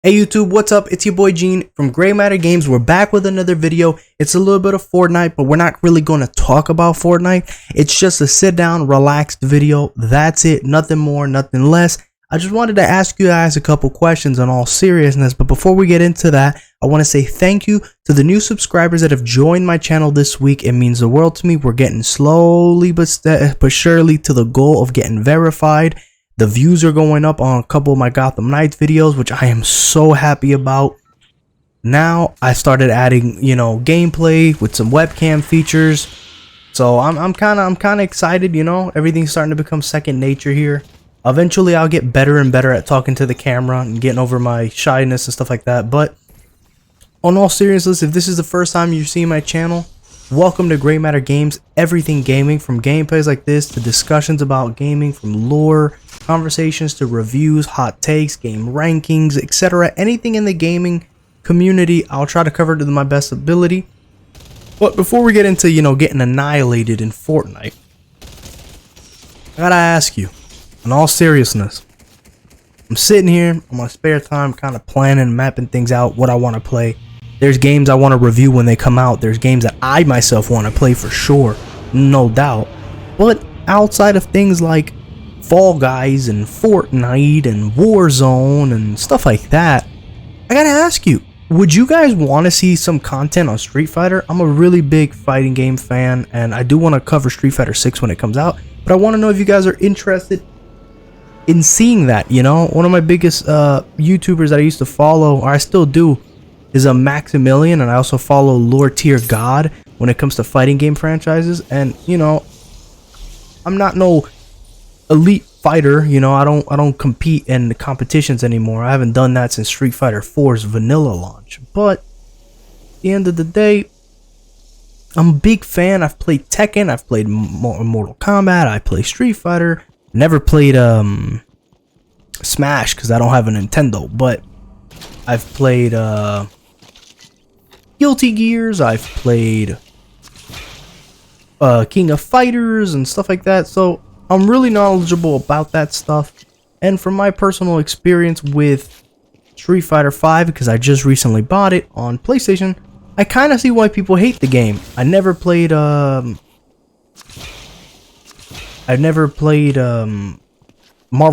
Hey YouTube, what's up? It's your boy Gene from Gray Matter Games. We're back with another video. It's a little bit of Fortnite, but we're not really going to talk about Fortnite. It's just a sit down, relaxed video. That's it. Nothing more, nothing less. I just wanted to ask you guys a couple questions in all seriousness, but before we get into that, I want to say thank you to the new subscribers that have joined my channel this week. It means the world to me. We're getting slowly but surely to the goal of getting verified. The views are going up on a couple of my Gotham Knights videos, which I am so happy about. Now I started adding, gameplay with some webcam features. So I'm kind of excited, everything's starting to become second nature here. Eventually I'll get better and better at talking to the camera and getting over my shyness and stuff like that. But on all seriousness, if this is the first time you're seeing my channel, welcome to Gray Matter Games. Everything gaming, from gameplays like this to discussions about gaming, from lore, conversations to reviews, hot takes, game rankings, etc. Anything in the gaming community, I'll try to cover to my best ability. But before we get into, getting annihilated in Fortnite, I gotta ask you, in all seriousness, I'm sitting here on my spare time kind of planning, mapping things out, what I want to play. There's games I want to review when they come out. There's games that I myself want to play for sure, no doubt. But outside of things like Fall Guys and Fortnite and Warzone and stuff like that, I gotta ask you, would you guys want to see some content on Street Fighter? I'm a really big fighting game fan, and I do want to cover Street Fighter 6 when it comes out, but I want to know if you guys are interested in seeing that. One of my biggest YouTubers that I used to follow, or I still do, is a Maximilian, and I also follow Lore Tier God when it comes to fighting game franchises. And I'm not no elite fighter, I don't compete in the competitions anymore. I haven't done that since Street Fighter 4's vanilla launch. But at the end of the day, I'm a big fan. I've played Tekken, I've played Mortal Kombat, I play Street Fighter. Never played Smash because I don't have a Nintendo, but I've played Guilty Gears, I've played King of Fighters and stuff like that. So I'm really knowledgeable about that stuff. And from my personal experience with Street Fighter 5, because I just recently bought it on PlayStation, I kind of see why people hate the game. I never played Marvel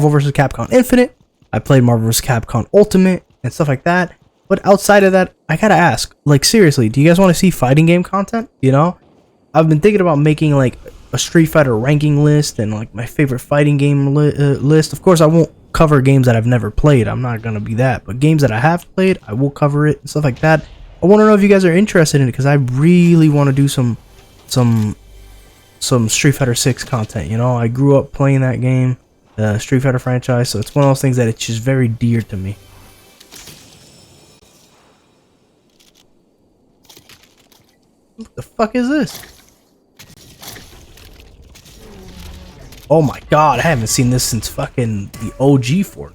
vs. Capcom Infinite. I played Marvel vs. Capcom Ultimate and stuff like that. But outside of that, I gotta ask, seriously, do you guys want to see fighting game content? I've been thinking about making a Street Fighter ranking list and my favorite fighting game list. Of course, I won't cover games that I've never played. I'm not gonna be that. But games that I have played, I will cover it and stuff like that. I want to know if you guys are interested in it, because I really want to do some Street Fighter 6 content. I grew up playing that game, Street Fighter franchise, so it's one of those things that it's just very dear to me. What the fuck is this? Oh my god, I haven't seen this since fucking the OG Fortnite.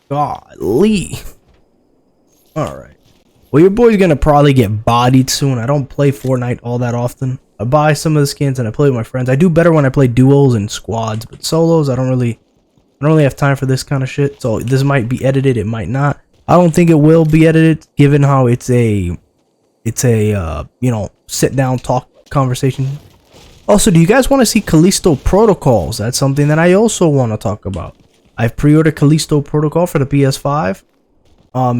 Golly. Alright. Well, your boy's gonna probably get bodied soon. I don't play Fortnite all that often. I buy some of the skins and I play with my friends. I do better when I play duos and squads, but solos, I don't really have time for this kind of shit. So this might be edited, it might not. I don't think it will be edited, given how it's a sit down talk conversation. Also, do you guys want to see Callisto Protocols? That's something that I also want to talk about. I've pre-ordered Callisto Protocol for the PS5.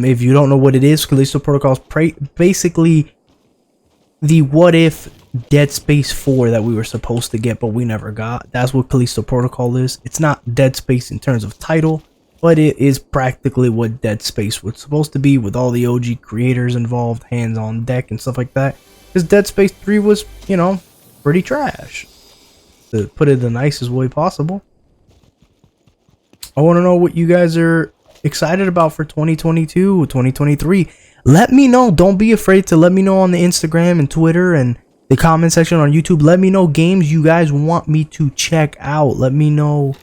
If you don't know what it is, Callisto Protocol is basically the what if Dead Space 4 that we were supposed to get but we never got. That's what Callisto Protocol is. It's not Dead Space in terms of title, but it is practically what Dead Space was supposed to be, with all the OG creators involved, hands on deck and stuff like that. Because Dead Space 3 was, pretty trash, to put it the nicest way possible. I want to know what you guys are excited about for 2022, 2023. Let me know. Don't be afraid to let me know on the Instagram and Twitter and the comment section on YouTube. Let me know games you guys want me to check out. Let me know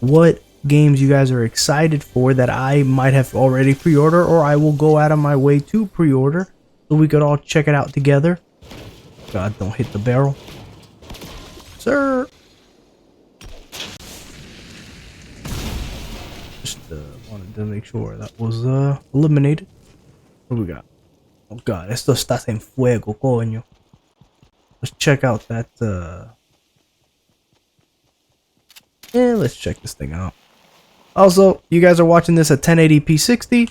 what games you guys are excited for that I might have already pre-ordered, or I will go out of my way to pre-order so we could all check it out together. God, don't hit the barrel, sir. Just wanted to make sure that was eliminated. What do we got? Oh god, esto está en fuego, coño. Let's check out that let's check this thing out. Also, you guys are watching this at 1080p 60.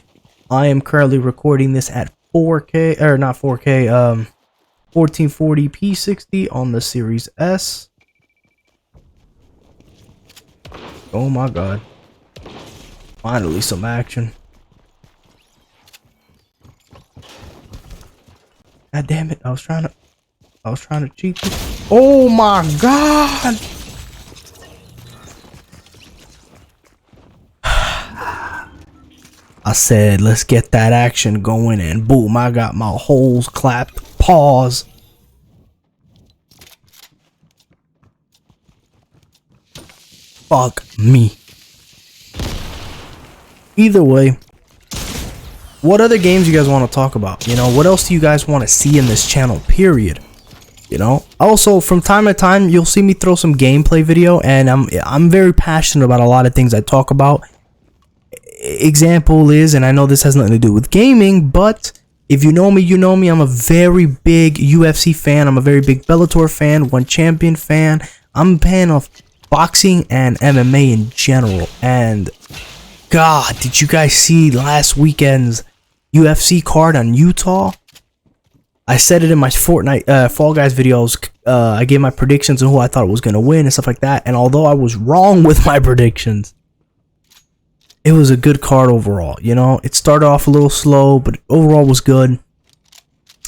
I am currently recording this at 4K, or not 4K, 1440p 60 on the Series S. Oh my god. Finally some action. God damn it, I was trying to cheat this. Oh my god! I said, let's get that action going, and boom, I got my holes clapped. Pause. Fuck me. Either way, what other games you guys want to talk about? You know, what else do you guys want to see in this channel, period? You know, also from time to time you'll see me throw some gameplay video, and I'm very passionate about a lot of things I talk about. Example is, and I know this has nothing to do with gaming, but if you know me, you know me. I'm a very big UFC fan. I'm a very big Bellator fan, One Champion fan. I'm a fan of boxing and MMA in general. And god, did you guys see last weekend's UFC card on Utah? I said it in my Fortnite Fall Guys videos. I gave my predictions on who I thought was going to win and stuff like that. And although I was wrong with my predictions, it was a good card overall. You know, it started off a little slow, but overall was good.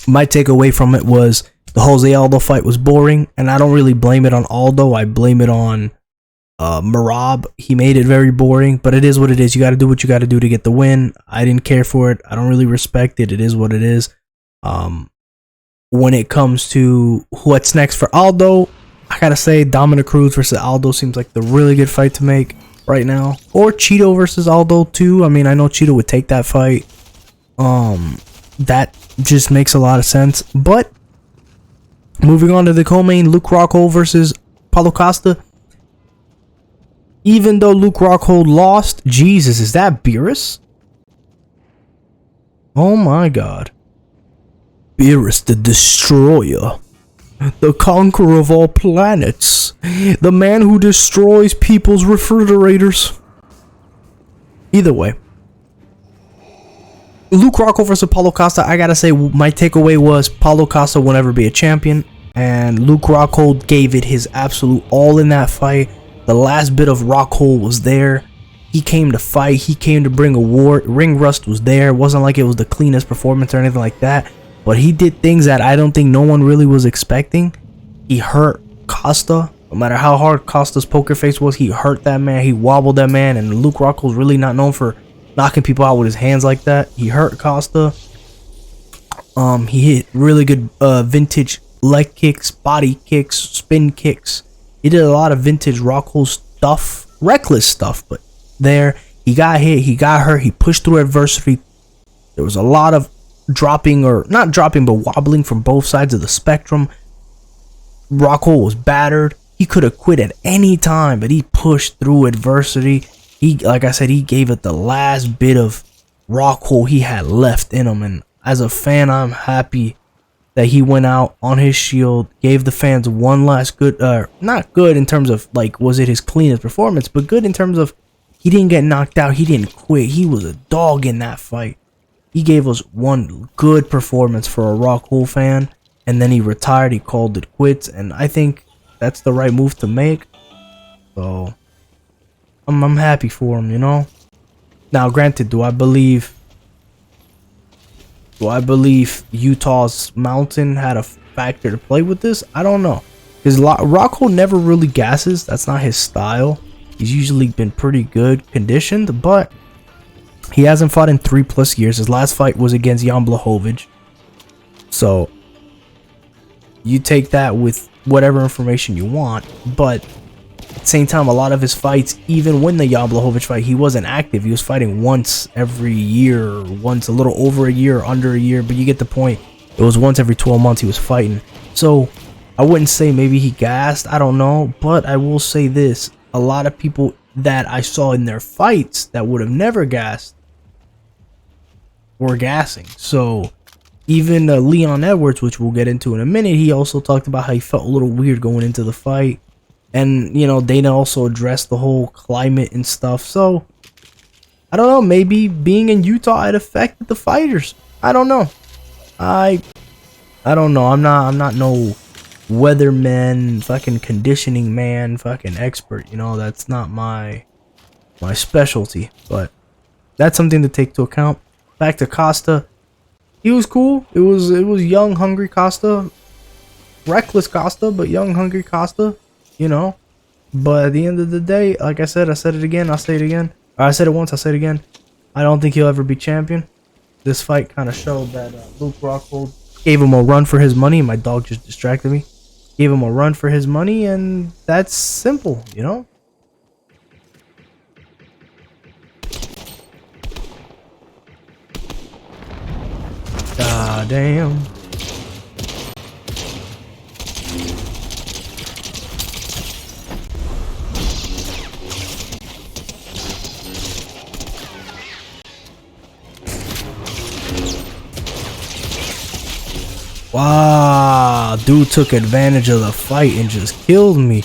My takeaway from it was the Jose Aldo fight was boring, and I don't really blame it on Aldo. I blame it on Marab. He made it very boring, but it is what it is. You got to do what you got to do to get the win. I didn't care for it. I don't really respect it. It is what it is. When it comes to what's next for Aldo, I gotta say Dominic Cruz versus Aldo seems like the really good fight to make right now. Or Cheeto versus Aldo too. I mean, I know Cheeto would take that fight. That just makes a lot of sense. But moving on to the co-main, Luke Rockhold versus Paulo Costa. Even though Luke Rockhold lost, Jesus, is that Beerus? Oh my god. Beerus the Destroyer, the conqueror of all planets, the man who destroys people's refrigerators. Either way, Luke Rockhold versus Paulo Costa, I gotta say my takeaway was Paulo Costa will never be a champion, and Luke Rockhold gave it his absolute all in that fight. The last bit of Rockhold was there. He came to fight, he came to bring a war. Ring rust was there. It wasn't like it was the cleanest performance or anything like that. But he did things that I don't think no one really was expecting. He hurt Costa. No matter how hard Costa's poker face was, he hurt that man. He wobbled that man. And Luke Rockhold's really not known for knocking people out with his hands like that. He hurt Costa. He hit really good vintage leg kicks, body kicks, spin kicks. He did a lot of vintage Rockhold stuff. Reckless stuff. But there, he got hit. He got hurt. He pushed through adversity. There was a lot of dropping, or not dropping, but wobbling from both sides of the spectrum. Rockhold was battered. He could have quit at any time, but he pushed through adversity. He, like I said, he gave it the last bit of Rockhold he had left in him. And as a fan, I'm happy that he went out on his shield, gave the fans one last good, not good in terms of like was it his cleanest performance, but good in terms of he didn't get knocked out, he didn't quit, he was a dog in that fight. He gave us one good performance for a Rockhold fan, and then he retired. He called it quits, and I think that's the right move to make. So I'm happy for him, you know. Now, granted, do I believe Utah's mountain had a factor to play with this? I don't know, because Rockhold never really gasses. That's not his style. He's usually been pretty good conditioned, but he hasn't fought in 3+ years. His last fight was against Jan Blachowicz. So you take that with whatever information you want, but at the same time, a lot of his fights, even when the Jan Blachowicz fight, he wasn't active. He was fighting once every year, once a little over a year, under a year, but you get the point. It was once every 12 months he was fighting. So I wouldn't say maybe he gassed, I don't know, but I will say this: a lot of people that I saw in their fights that would have never gassed were gassing. So even Leon Edwards, which we'll get into in a minute, he also talked about how he felt a little weird going into the fight. And, you know, Dana also addressed the whole climate and stuff. So, I don't know, maybe being in Utah, it affected the fighters. I don't know. I don't know. I'm not no weatherman, fucking conditioning man, fucking expert. You know, that's not my specialty. But that's something to take into account. Back to Costa. He was cool. It was young, hungry Costa. Reckless Costa, but young, hungry Costa. You know, but at the end of the day, like I said it again, I'll say it again. Or I said it once, I'll say it again. I don't think he'll ever be champion. This fight kind of showed that Luke Rockhold gave him a run for his money. My dog just distracted me. Gave him a run for his money, and that's simple, you know? God damn. Wow, dude took advantage of the fight and just killed me.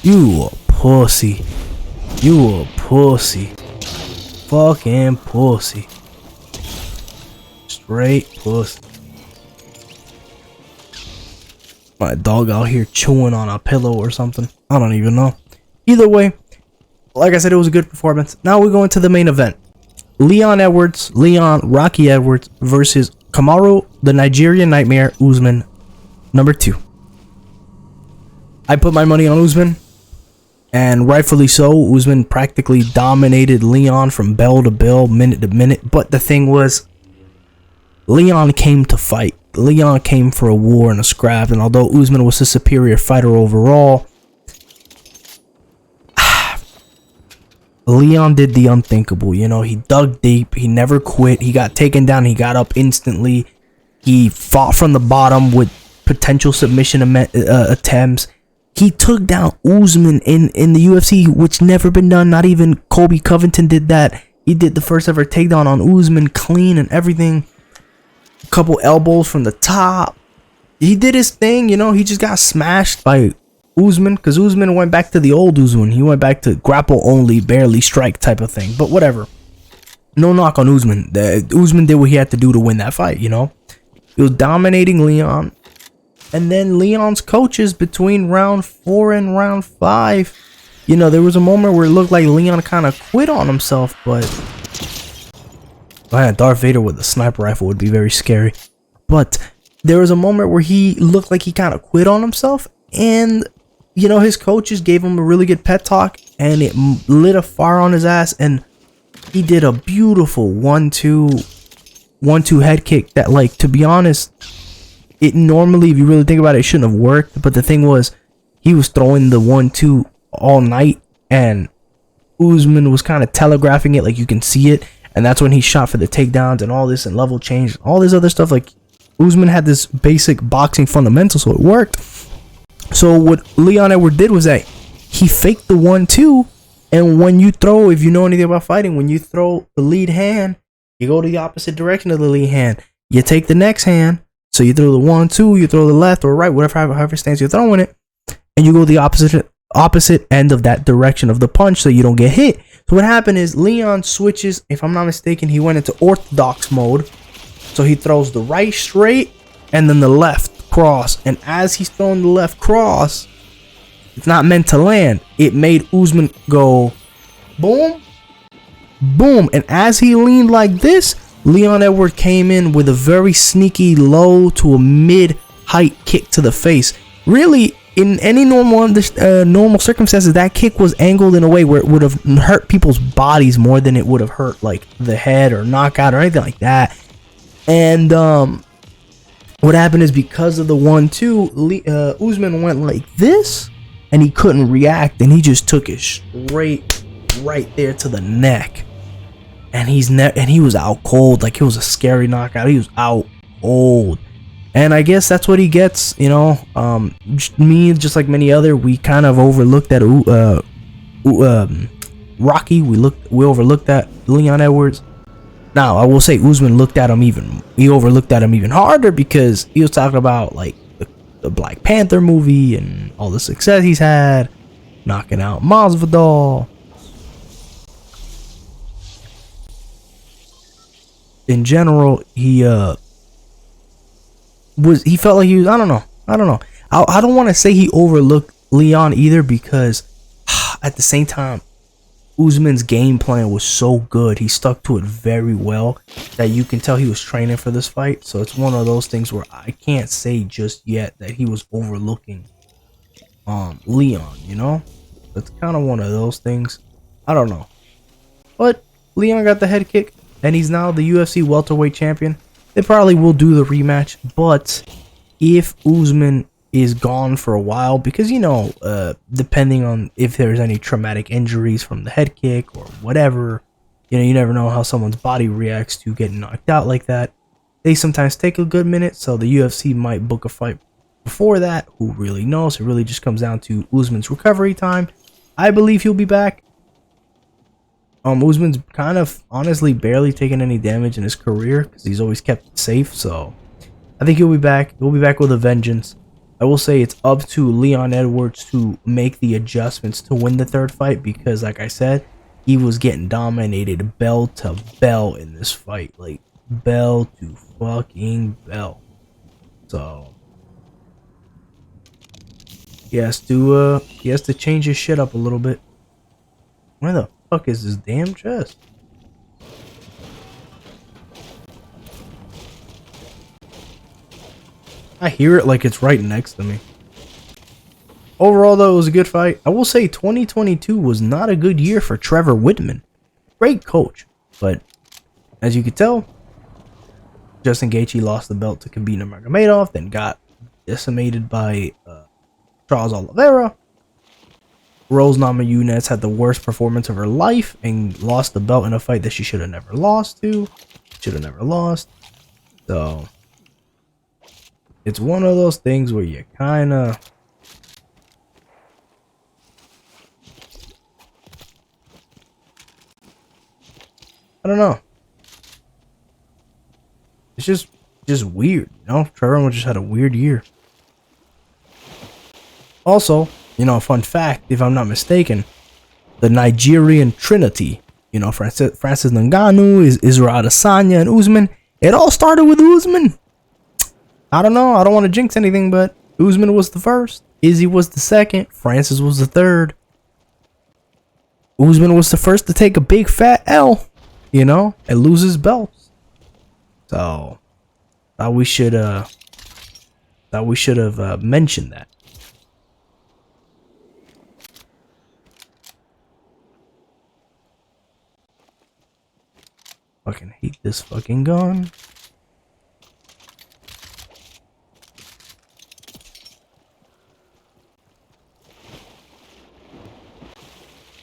You a pussy. You a pussy. Fucking pussy. Straight pussy. My dog out here chewing on a pillow or something. I don't even know. Either way, like I said, it was a good performance. Now we go into the main event. Leon Rocky Edwards versus Kamaru, the Nigerian Nightmare, Usman, number 2. I put my money on Usman, and rightfully so. Usman practically dominated Leon from bell to bell, minute to minute. But the thing was, Leon came to fight. Leon came for a war and a scrap, and although Usman was a superior fighter overall, Leon did the unthinkable. You know, he dug deep, he never quit, he got taken down, he got up instantly, he fought from the bottom with potential submission attempts. He took down Usman in the UFC, which never been done. Not even Colby Covington did that. He did the first ever takedown on Usman, clean and everything. A couple elbows from the top. He did his thing, you know. He just got smashed by Usman, because Usman went back to the old Usman. He went back to grapple only, barely strike type of thing. But whatever. No knock on Usman. Usman did what he had to do to win that fight, you know. He was dominating Leon. And then Leon's coaches between round 4 and round 5. You know, there was a moment where it looked like Leon kind of quit on himself. But man, Darth Vader with a sniper rifle would be very scary. But there was a moment where he looked like he kind of quit on himself. And you know, his coaches gave him a really good pep talk, and it lit a fire on his ass, and he did a beautiful 1-2 head kick that, like, to be honest, it normally, if you really think about it, it shouldn't have worked. But the thing was, he was throwing the 1-2 all night, and Usman was kind of telegraphing it, like you can see it, and that's when he shot for the takedowns and all this, and level change, all this other stuff. Like, Usman had this basic boxing fundamental, so it worked. So what Leon Edwards did was that he faked the 1-2, and when you throw, if you know anything about fighting, when you throw the lead hand, you go to the opposite direction of the lead hand. You take the next hand, so you throw the 1-2, you throw the left or right, whatever, however stance you're throwing it, and you go the opposite end of that direction of the punch, so you don't get hit. So what happened is Leon switches. If I'm not mistaken, he went into orthodox mode, so he throws the right straight and then the left cross, and as he's throwing the left cross, it's not meant to land. It made Usman go boom, boom, and as he leaned like this, Leon Edwards came in with a very sneaky low to a mid-height kick to the face. Really, in any normal circumstances, that kick was angled in a way where it would have hurt people's bodies more than it would have hurt like the head or knockout or anything like that. And what happened is, because of the 1-2, Usman went like this, and he couldn't react, and he just took it straight right there to the neck, and he was out cold. Like, it was a scary knockout. He was out cold, and I guess that's what he gets. You know, me, just like many other, we kind of overlooked that Rocky. We overlooked that Leon Edwards. Now, I will say Usman overlooked at him even harder because he was talking about like the Black Panther movie and all the success he's had, knocking out Masvidal. In general, he felt like he was, I don't know. I don't want to say he overlooked Leon either, because at the same time, Usman's game plan was so good. He stuck to it very well that you can tell he was training for this fight. So it's one of those things where I can't say just yet that he was overlooking Leon, you know? It's kind of one of those things. I don't know. But Leon got the head kick and he's now the UFC welterweight champion. They probably will do the rematch, but if Usman is gone for a while, because you know, depending on if there's any traumatic injuries from the head kick or whatever, you know, you never know how someone's body reacts to getting knocked out like that. They sometimes take a good minute, so the UFC might book a fight before that. Who really knows? It really just comes down to Usman's recovery time. I believe he'll be back. Usman's kind of honestly barely taken any damage in his career because he's always kept it safe, so I think he'll be back. He'll be back with a vengeance. I will say it's up to Leon Edwards to make the adjustments to win the third fight, because like I said, he was getting dominated bell to bell in this fight, like bell to fucking bell. So he has to change his shit up a little bit. Where the fuck is his damn chest? I hear it like it's right next to me. Overall, though, it was a good fight. I will say 2022 was not a good year for Trevor Whitman. Great coach, but as you could tell, Justin Gaethje lost the belt to Khabib Nurmagomedov, then got decimated by Charles Oliveira. Rose Namajunas had the worst performance of her life and lost the belt in a fight that she should have never lost to. So it's one of those things where you kind of, I don't know. It's just weird, you know? Trevor just had a weird year. Also, you know, fun fact, if I'm not mistaken, the Nigerian Trinity, you know, Francis Ngannou, Israel Adesanya, and Usman, it all started with Usman. I don't know. I don't want to jinx anything, but Usman was the first. Izzy was the second. Francis was the third. Usman was the first to take a big fat L, you know, and lose his belts. So, thought we should have mentioned that. Fucking hate this fucking gun.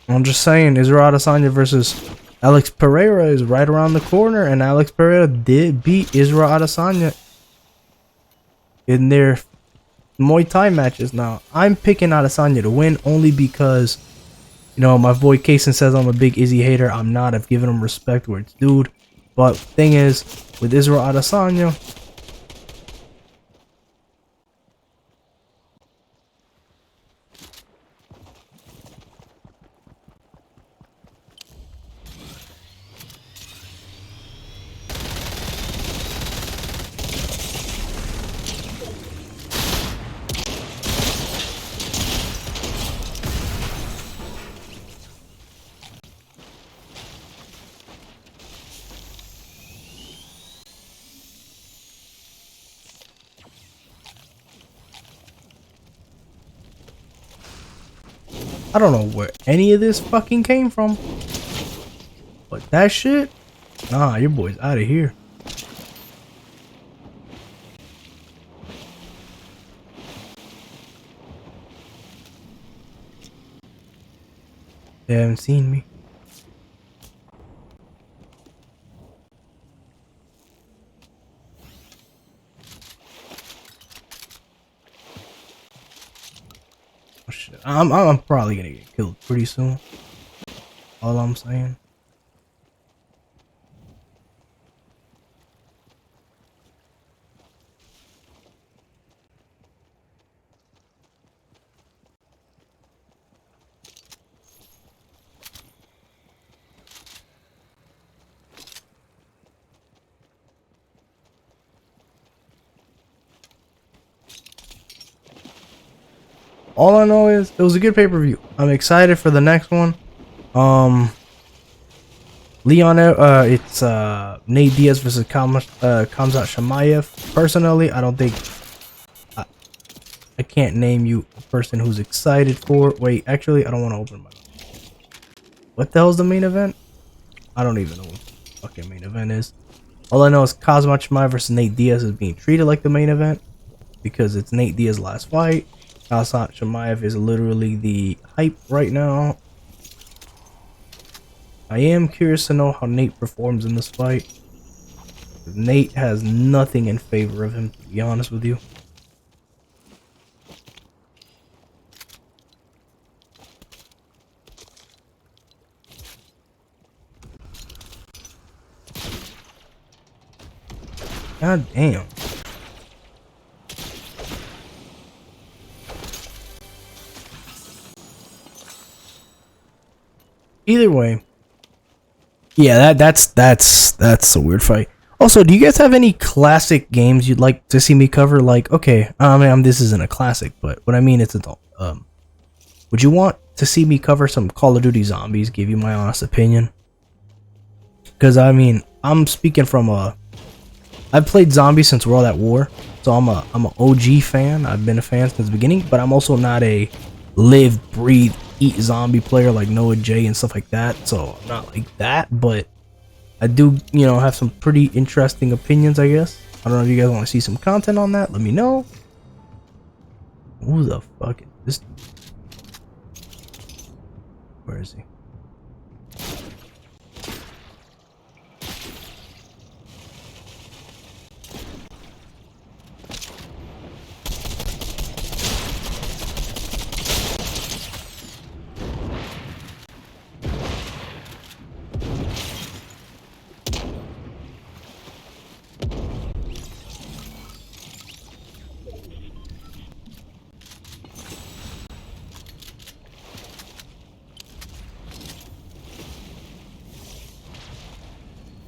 I'm just saying, Israel Adesanya versus Alex Pereira is right around the corner, and Alex Pereira did beat Israel Adesanya in their Muay Thai matches. Now, I'm picking Adesanya to win only because, you know, my boy Kaysen says I'm a big Izzy hater. I'm not. I've given him respect where it's due. But thing is, with Israel Adesanya, I don't know where any of this fucking came from. But that shit, nah, your boy's out of here. They haven't seen me. Oh, shit. I'm probably gonna get killed pretty soon. All I'm saying. All I know is it was a good pay-per-view. I'm excited for the next one. It's Nate Diaz versus Khamzat Chimaev. Personally, I don't think I can't name you a person who's excited for. Wait, actually, I don't want to open my. What the hell's the main event? I don't even know what the fucking main event is. All I know is Khamzat Chimaev versus Nate Diaz is being treated like the main event because it's Nate Diaz's last fight. Khamzat Chimaev is literally the hype right now. I am curious to know how Nate performs in this fight. Nate has nothing in favor of him, to be honest with you. God damn. Either way. Yeah, that's a weird fight. Also, do you guys have any classic games you'd like to see me cover? Like, okay, this isn't a classic, but what I mean is adult. Would you want to see me cover some Call of Duty Zombies? Give you my honest opinion. Because I mean, I'm speaking from I've played zombies since World at War, so I'm an OG fan. I've been a fan since the beginning, but I'm also not a live, breathe, eat zombie player like Noah J and stuff like that. So I'm not like that, but I do, have some pretty interesting opinions, I guess. I don't know if you guys want to see some content on that. Let me know. Who the fuck is this? Where is he?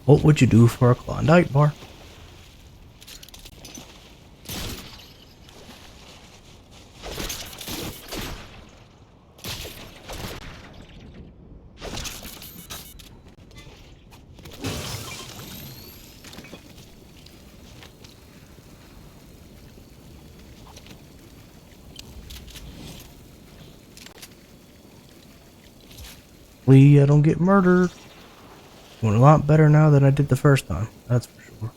What would you do for a Klondike bar? Hopefully I don't get murdered. Doing a lot better now than I did the first time. That's for sure.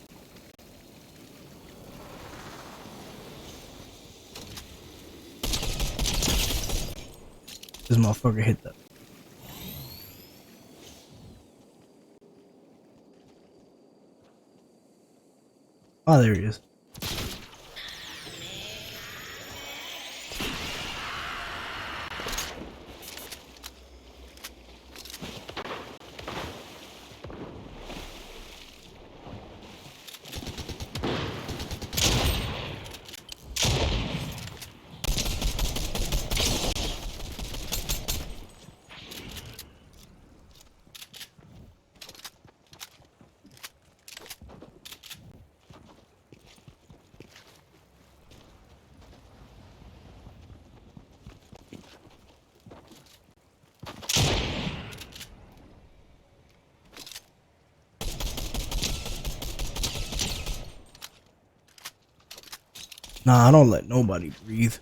This motherfucker hit that. Oh, there he is. Nah, I don't let nobody breathe.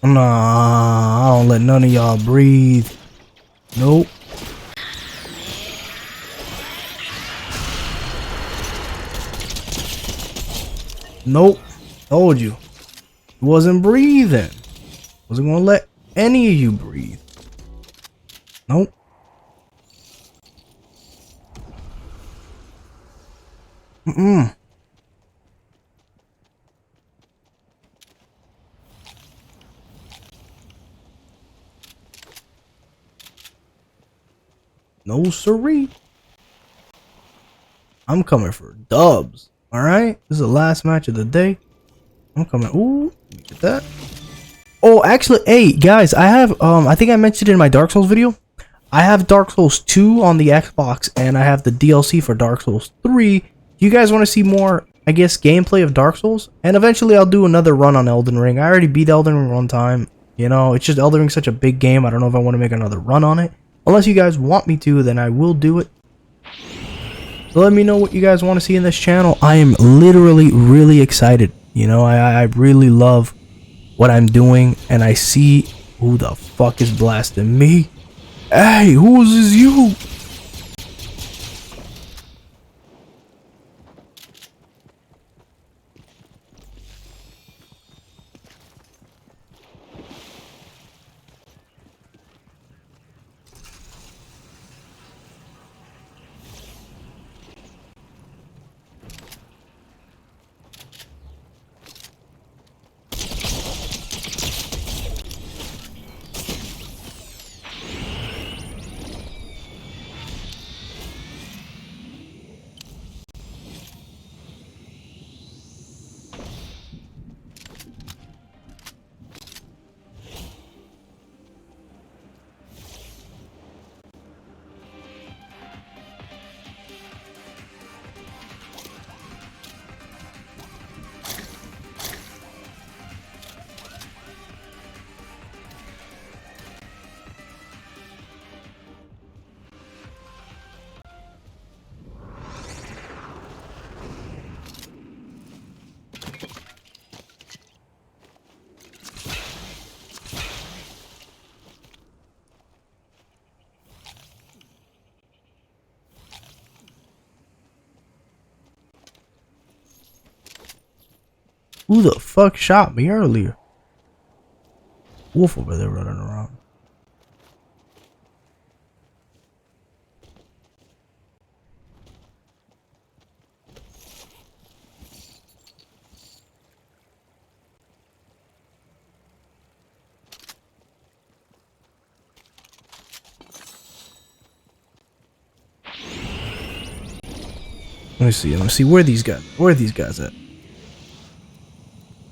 Nah, I don't let none of y'all breathe. Nope. Nope. Told you. He wasn't breathing. Wasn't gonna let any of you breathe. Nope. Mm-mm. No siree. I'm coming for dubs. All right, this is the last match of the day. I'm coming. Ooh, let me get that. Oh, actually, hey guys, I have I think I mentioned it in my Dark Souls video. I have Dark Souls 2 on the Xbox, and I have the DLC for Dark Souls 3. Do you guys want to see more, I guess, gameplay of Dark Souls? And eventually I'll do another run on Elden Ring. I already beat Elden Ring one time. You know, it's just Elden Ring's such a big game. I don't know if I want to make another run on it. Unless you guys want me to, then I will do it. So let me know what you guys want to see in this channel. I am literally really excited. You know, I really love what I'm doing, and I see who the fuck is blasting me. Hey, who is this you? Who the fuck shot me earlier? Wolf over there running around. Let me see where these guys at.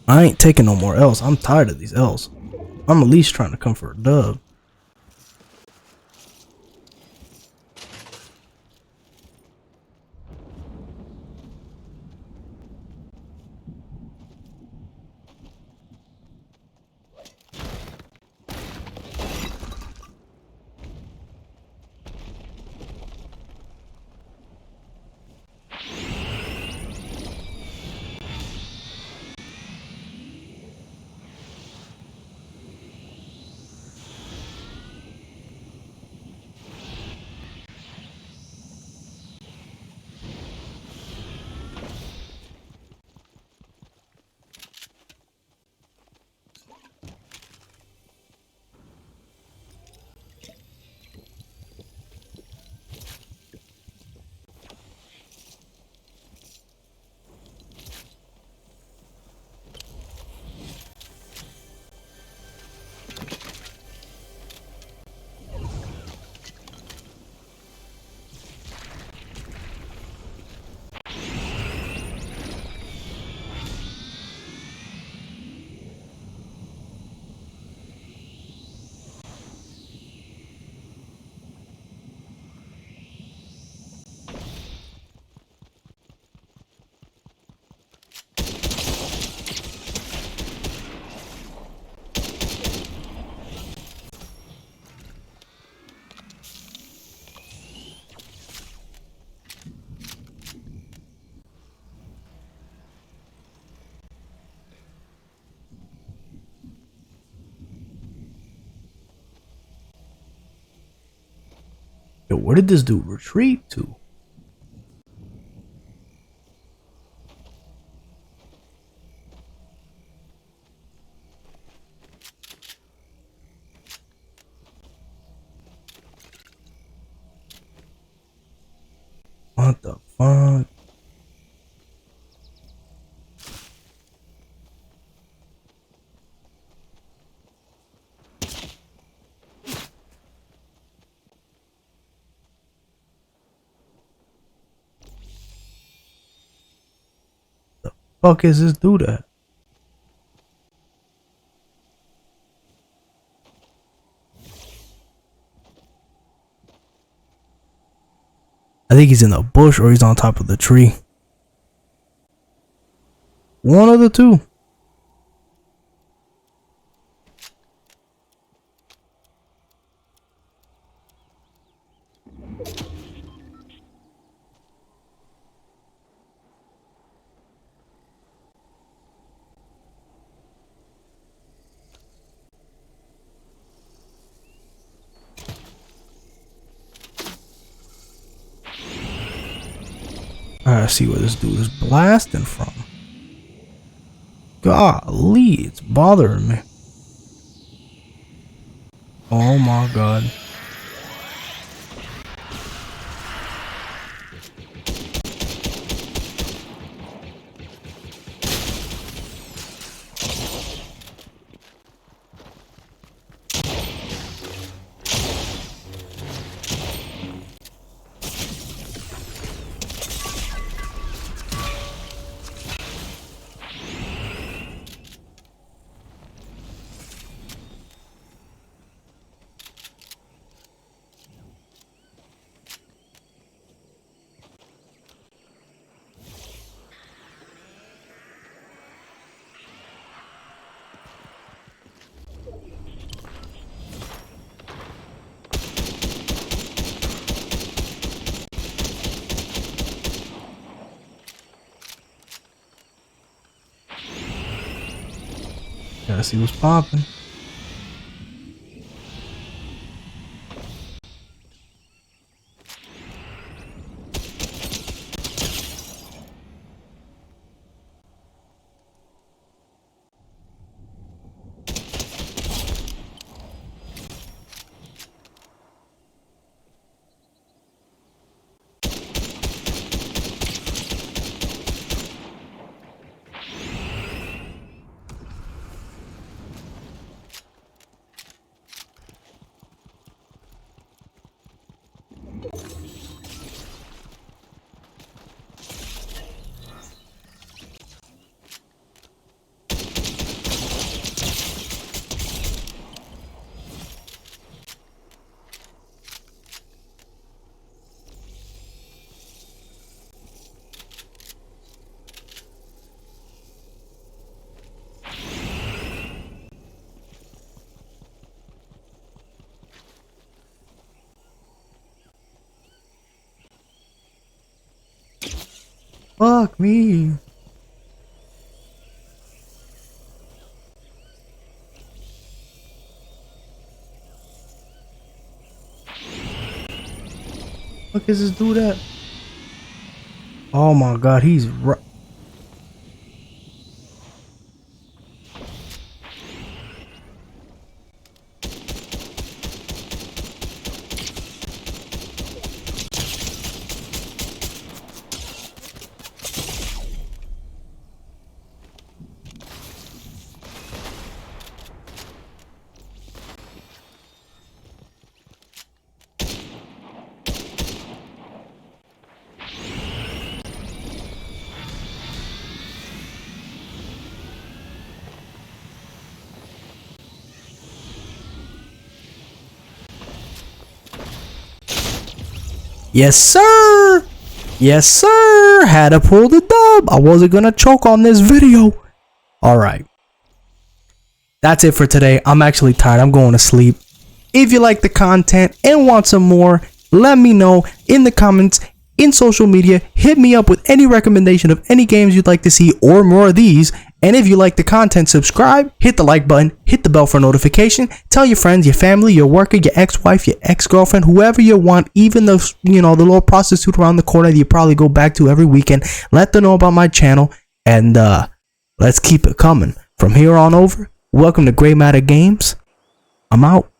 I ain't taking no more L's. I'm tired of these L's. I'm at least trying to come for a dub. Yo, where did this dude retreat to? What the fuck? fuck is this dude at? I think he's in the bush or he's on top of the tree. One of the two. I see where this dude is blasting from. Golly, it's bothering me. Oh my god. Gotta see what's popping. Fuck me. Fuck is this dude at? Oh my god, he's right. Yes, sir. Yes, sir. Had to pull the dub. I wasn't gonna choke on this video. All right. That's it for today. I'm actually tired. I'm going to sleep. If you like the content and want some more, let me know in the comments, in social media. Hit me up with any recommendation of any games you'd like to see or more of these. And if you like the content, subscribe, hit the like button, hit the bell for notification, tell your friends, your family, your worker, your ex-wife, your ex-girlfriend, whoever you want, even the, the little prostitute around the corner that you probably go back to every weekend. Let them know about my channel, and let's keep it coming. From here on over, welcome to Gray Matter Games. I'm out.